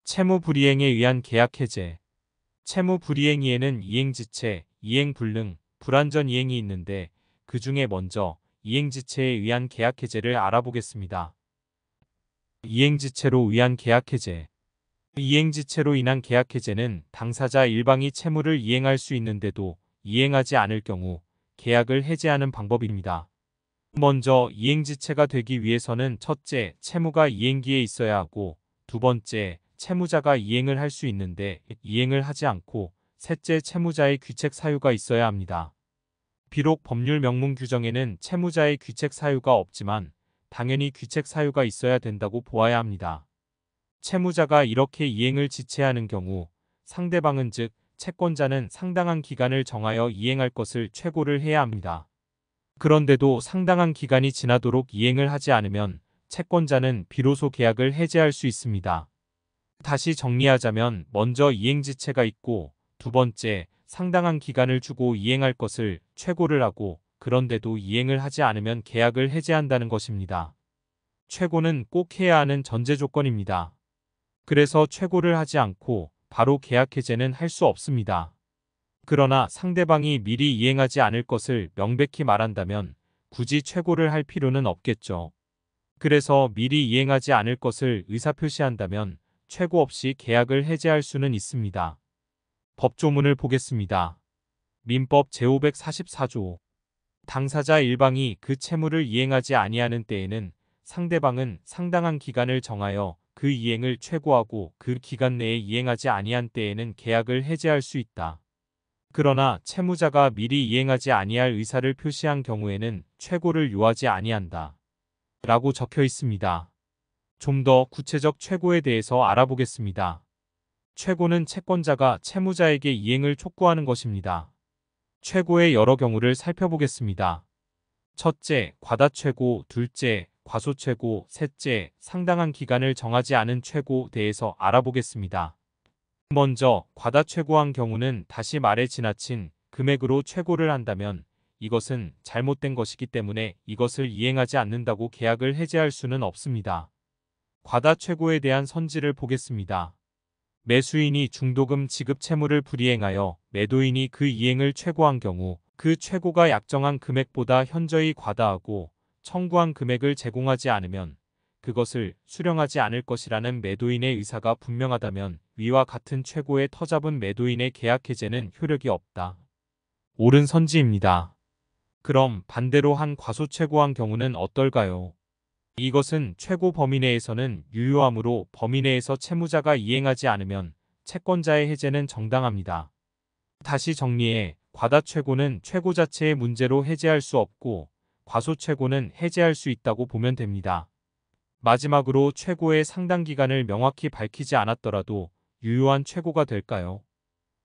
채무 불이행에 의한 계약 해제. 채무 불이행위에는 이행지체, 이행불능, 불완전 이행이 있는데 그 중에 먼저 이행지체에 의한 계약 해제를 알아보겠습니다. 이행지체로 의한 계약 해제. 이행지체로 인한 계약 해제는 당사자 일방이 채무를 이행할 수 있는데도 이행하지 않을 경우 계약을 해제하는 방법입니다. 먼저 이행지체가 되기 위해서는 첫째, 채무가 이행기에 있어야 하고 두 번째, 채무자가 이행을 할 수 있는데 이행을 하지 않고 셋째, 채무자의 귀책 사유가 있어야 합니다. 비록 법률 명문 규정에는 채무자의 귀책 사유가 없지만 당연히 귀책 사유가 있어야 된다고 보아야 합니다. 채무자가 이렇게 이행을 지체하는 경우 상대방은 즉 채권자는 상당한 기간을 정하여 이행할 것을 최고를 해야 합니다. 그런데도 상당한 기간이 지나도록 이행을 하지 않으면 채권자는 비로소 계약을 해제할 수 있습니다. 다시 정리하자면 먼저 이행지체가 있고 두 번째, 상당한 기간을 주고 이행할 것을 최고를 하고 그런데도 이행을 하지 않으면 계약을 해제한다는 것입니다. 최고는 꼭 해야 하는 전제 조건입니다. 그래서 최고를 하지 않고 바로 계약 해제는 할 수 없습니다. 그러나 상대방이 미리 이행하지 않을 것을 명백히 말한다면 굳이 최고를 할 필요는 없겠죠. 그래서 미리 이행하지 않을 것을 의사표시한다면 최고 없이 계약을 해제할 수는 있습니다. 법조문을 보겠습니다. 민법 제544조. 당사자 일방이 그 채무를 이행하지 아니하는 때에는 상대방은 상당한 기간을 정하여 그 이행을 최고하고 그 기간 내에 이행하지 아니한 때에는 계약을 해제할 수 있다. 그러나 채무자가 미리 이행하지 아니할 의사를 표시한 경우에는 최고를 요하지 아니한다. 라고 적혀 있습니다. 좀 더 구체적 최고에 대해서 알아보겠습니다. 최고는 채권자가 채무자에게 이행을 촉구하는 것입니다. 최고의 여러 경우를 살펴보겠습니다. 첫째, 과다최고, 둘째, 과소최고, 셋째, 상당한 기간을 정하지 않은 최고 대해서 알아보겠습니다. 먼저 과다최고한 경우는 다시 말해 지나친 금액으로 최고를 한다면 이것은 잘못된 것이기 때문에 이것을 이행하지 않는다고 계약을 해제할 수는 없습니다. 과다최고에 대한 선지를 보겠습니다. 매수인이 중도금 지급 채무를 불이행하여 매도인이 그 이행을 최고한 경우 그 최고가 약정한 금액보다 현저히 과다하고 청구한 금액을 제공하지 않으면 그것을 수령하지 않을 것이라는 매도인의 의사가 분명하다면 위와 같은 최고의 터잡은 매도인의 계약 해제는 효력이 없다. 옳은 선지입니다. 그럼 반대로 한 과소최고한 경우는 어떨까요? 이것은 최고 범위 내에서는 유효하므로 범위 내에서 채무자가 이행하지 않으면 채권자의 해제는 정당합니다. 다시 정리해 과다최고는 최고 자체의 문제로 해제할 수 없고 과소최고는 해제할 수 있다고 보면 됩니다. 마지막으로 최고의 상당 기간을 명확히 밝히지 않았더라도 유효한 최고가 될까요?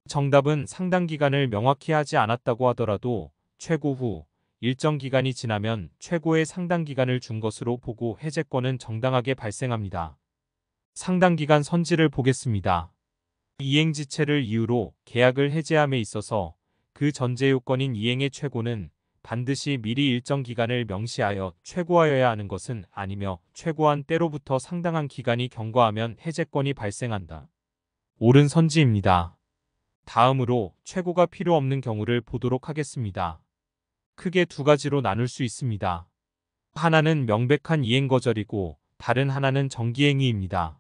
정답은 상당 기간을 명확히 하지 않았다고 하더라도 최고 후 일정 기간이 지나면 최고의 상당 기간을 준 것으로 보고 해제권은 정당하게 발생합니다. 상당 기간 선지를 보겠습니다. 이행지체를 이유로 계약을 해제함에 있어서 그 전제 요건인 이행의 최고는 반드시 미리 일정 기간을 명시하여 최고하여야 하는 것은 아니며 최고한 때로부터 상당한 기간이 경과하면 해제권이 발생한다. 옳은 선지입니다. 다음으로 최고가 필요 없는 경우를 보도록 하겠습니다. 크게 두 가지로 나눌 수 있습니다. 하나는 명백한 이행거절이고 다른 하나는 정기행위입니다.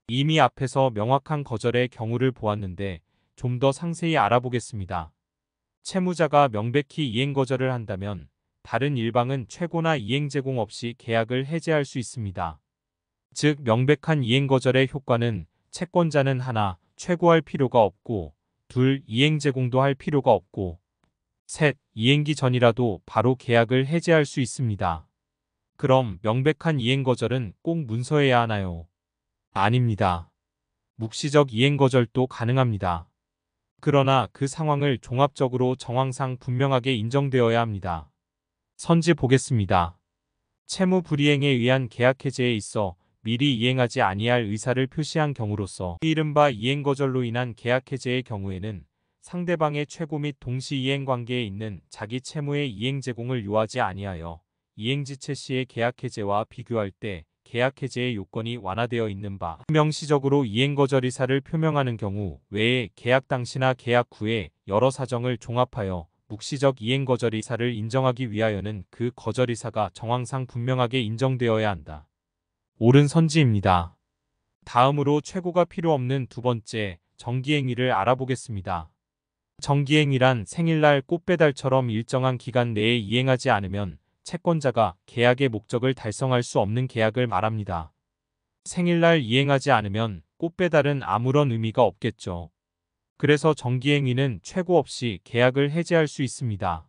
이미 앞에서 명확한 거절의 경우를 보았는데 좀 더 상세히 알아보겠습니다. 채무자가 명백히 이행거절을 한다면 다른 일방은 최고나 이행 제공 없이 계약을 해제할 수 있습니다. 즉 명백한 이행거절의 효과는 채권자는 하나, 최고할 필요가 없고 둘, 이행 제공도 할 필요가 없고 셋, 이행기 전이라도 바로 계약을 해제할 수 있습니다. 그럼 명백한 이행거절은 꼭 문서해야 하나요? 아닙니다. 묵시적 이행거절도 가능합니다. 그러나 그 상황을 종합적으로 정황상 분명하게 인정되어야 합니다. 선지 보겠습니다. 채무 불이행에 의한 계약 해제에 있어 미리 이행하지 아니할 의사를 표시한 경우로서 이른바 이행거절로 인한 계약 해제의 경우에는 상대방의 최고 및 동시 이행 관계에 있는 자기 채무의 이행 제공을 요하지 아니하여 이행지체 시의 계약 해제와 비교할 때 계약 해제의 요건이 완화되어 있는 바 명시적으로 이행거절 의사를 표명하는 경우 외에 계약 당시나 계약 후에 여러 사정을 종합하여 묵시적 이행거절 의사를 인정하기 위하여는 그 거절 의사가 정황상 분명하게 인정되어야 한다. 옳은 선지입니다. 다음으로 최고가 필요 없는 두 번째, 정기행위를 알아보겠습니다. 정기행위란 생일날 꽃배달처럼 일정한 기간 내에 이행하지 않으면 채권자가 계약의 목적을 달성할 수 없는 계약을 말합니다. 생일날 이행하지 않으면 꽃배달은 아무런 의미가 없겠죠. 그래서 정기행위는 최고 없이 계약을 해지할 수 있습니다.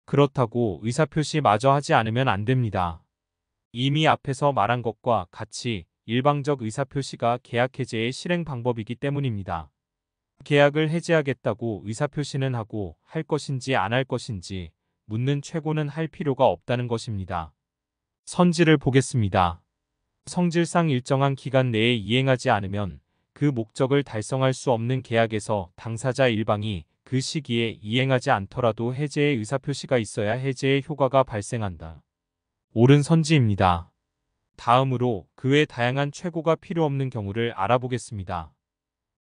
그렇다고 의사표시마저 하지 않으면 안 됩니다. 이미 앞에서 말한 것과 같이 일방적 의사표시가 계약 해제의 실행 방법이기 때문입니다. 계약을 해지하겠다고 의사표시는 하고 할 것인지 안 할 것인지 묻는 최고는 할 필요가 없다는 것입니다. 선지를 보겠습니다. 성질상 일정한 기간 내에 이행하지 않으면 그 목적을 달성할 수 없는 계약에서 당사자 일방이 그 시기에 이행하지 않더라도 해제의 의사표시가 있어야 해제의 효과가 발생한다. 옳은 선지입니다. 다음으로 그 외 다양한 최고가 필요 없는 경우를 알아보겠습니다.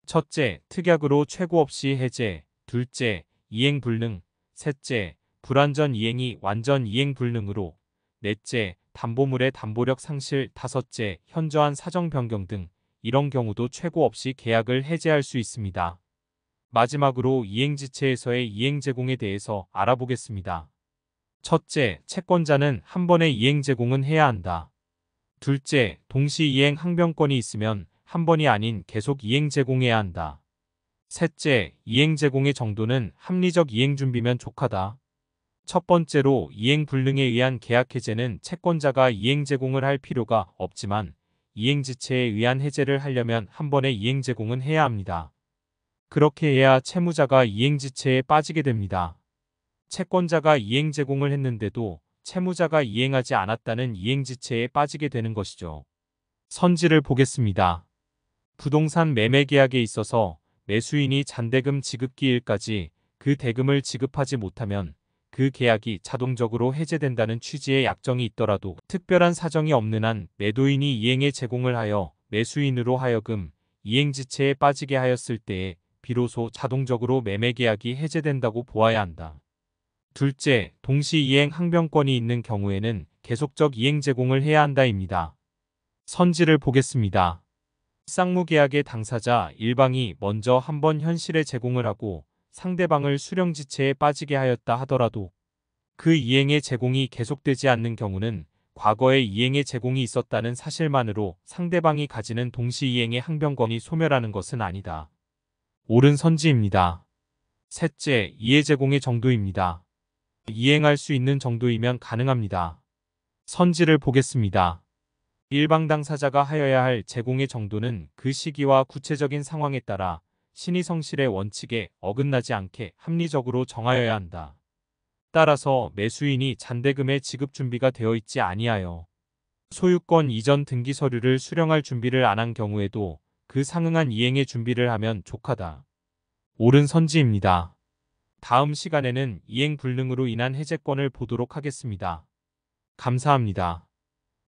첫째, 특약으로 최고 없이 해제. 둘째, 이행 불능. 셋째, 불완전 이행이 완전 이행 불능으로. 넷째, 담보물의 담보력 상실. 다섯째, 현저한 사정 변경 등 이런 경우도 최고 없이 계약을 해제할 수 있습니다. 마지막으로 이행지체에서의 이행 제공에 대해서 알아보겠습니다. 첫째, 채권자는 한 번의 이행 제공은 해야 한다. 둘째, 동시 이행 항변권이 있으면 한 번이 아닌 계속 이행 제공해야 한다. 셋째, 이행 제공의 정도는 합리적 이행 준비면 족하다. 첫 번째로 이행 불능에 의한 계약 해제는 채권자가 이행 제공을 할 필요가 없지만 이행 지체에 의한 해제를 하려면 한 번의 이행 제공은 해야 합니다. 그렇게 해야 채무자가 이행 지체에 빠지게 됩니다. 채권자가 이행 제공을 했는데도 채무자가 이행하지 않았다는 이행 지체에 빠지게 되는 것이죠. 선지를 보겠습니다. 부동산 매매 계약에 있어서 매수인이 잔대금 지급기일까지 그 대금을 지급하지 못하면 그 계약이 자동적으로 해제된다는 취지의 약정이 있더라도 특별한 사정이 없는 한 매도인이 이행에 제공을 하여 매수인으로 하여금 이행지체에 빠지게 하였을 때에 비로소 자동적으로 매매계약이 해제된다고 보아야 한다. 둘째, 동시 이행 항변권이 있는 경우에는 계속적 이행 제공을 해야 한다입니다. 선지를 보겠습니다. 쌍무계약의 당사자 일방이 먼저 한 번 현실에 제공을 하고 상대방을 수령지체에 빠지게 하였다 하더라도 그 이행의 제공이 계속되지 않는 경우는 과거에 이행의 제공이 있었다는 사실만으로 상대방이 가지는 동시이행의 항변권이 소멸하는 것은 아니다. 옳은 선지입니다. 셋째, 이해 제공의 정도입니다. 이행할 수 있는 정도이면 가능합니다. 선지를 보겠습니다. 일방 당사자가 하여야 할 제공의 정도는 그 시기와 구체적인 상황에 따라 신의성실의 원칙에 어긋나지 않게 합리적으로 정하여야 한다. 따라서 매수인이 잔대금의 지급 준비가 되어 있지 아니하여 소유권 이전 등기 서류를 수령할 준비를 안 한 경우에도 그 상응한 이행의 준비를 하면 족하다. 옳은 선지입니다. 다음 시간에는 이행 불능으로 인한 해제권을 보도록 하겠습니다. 감사합니다.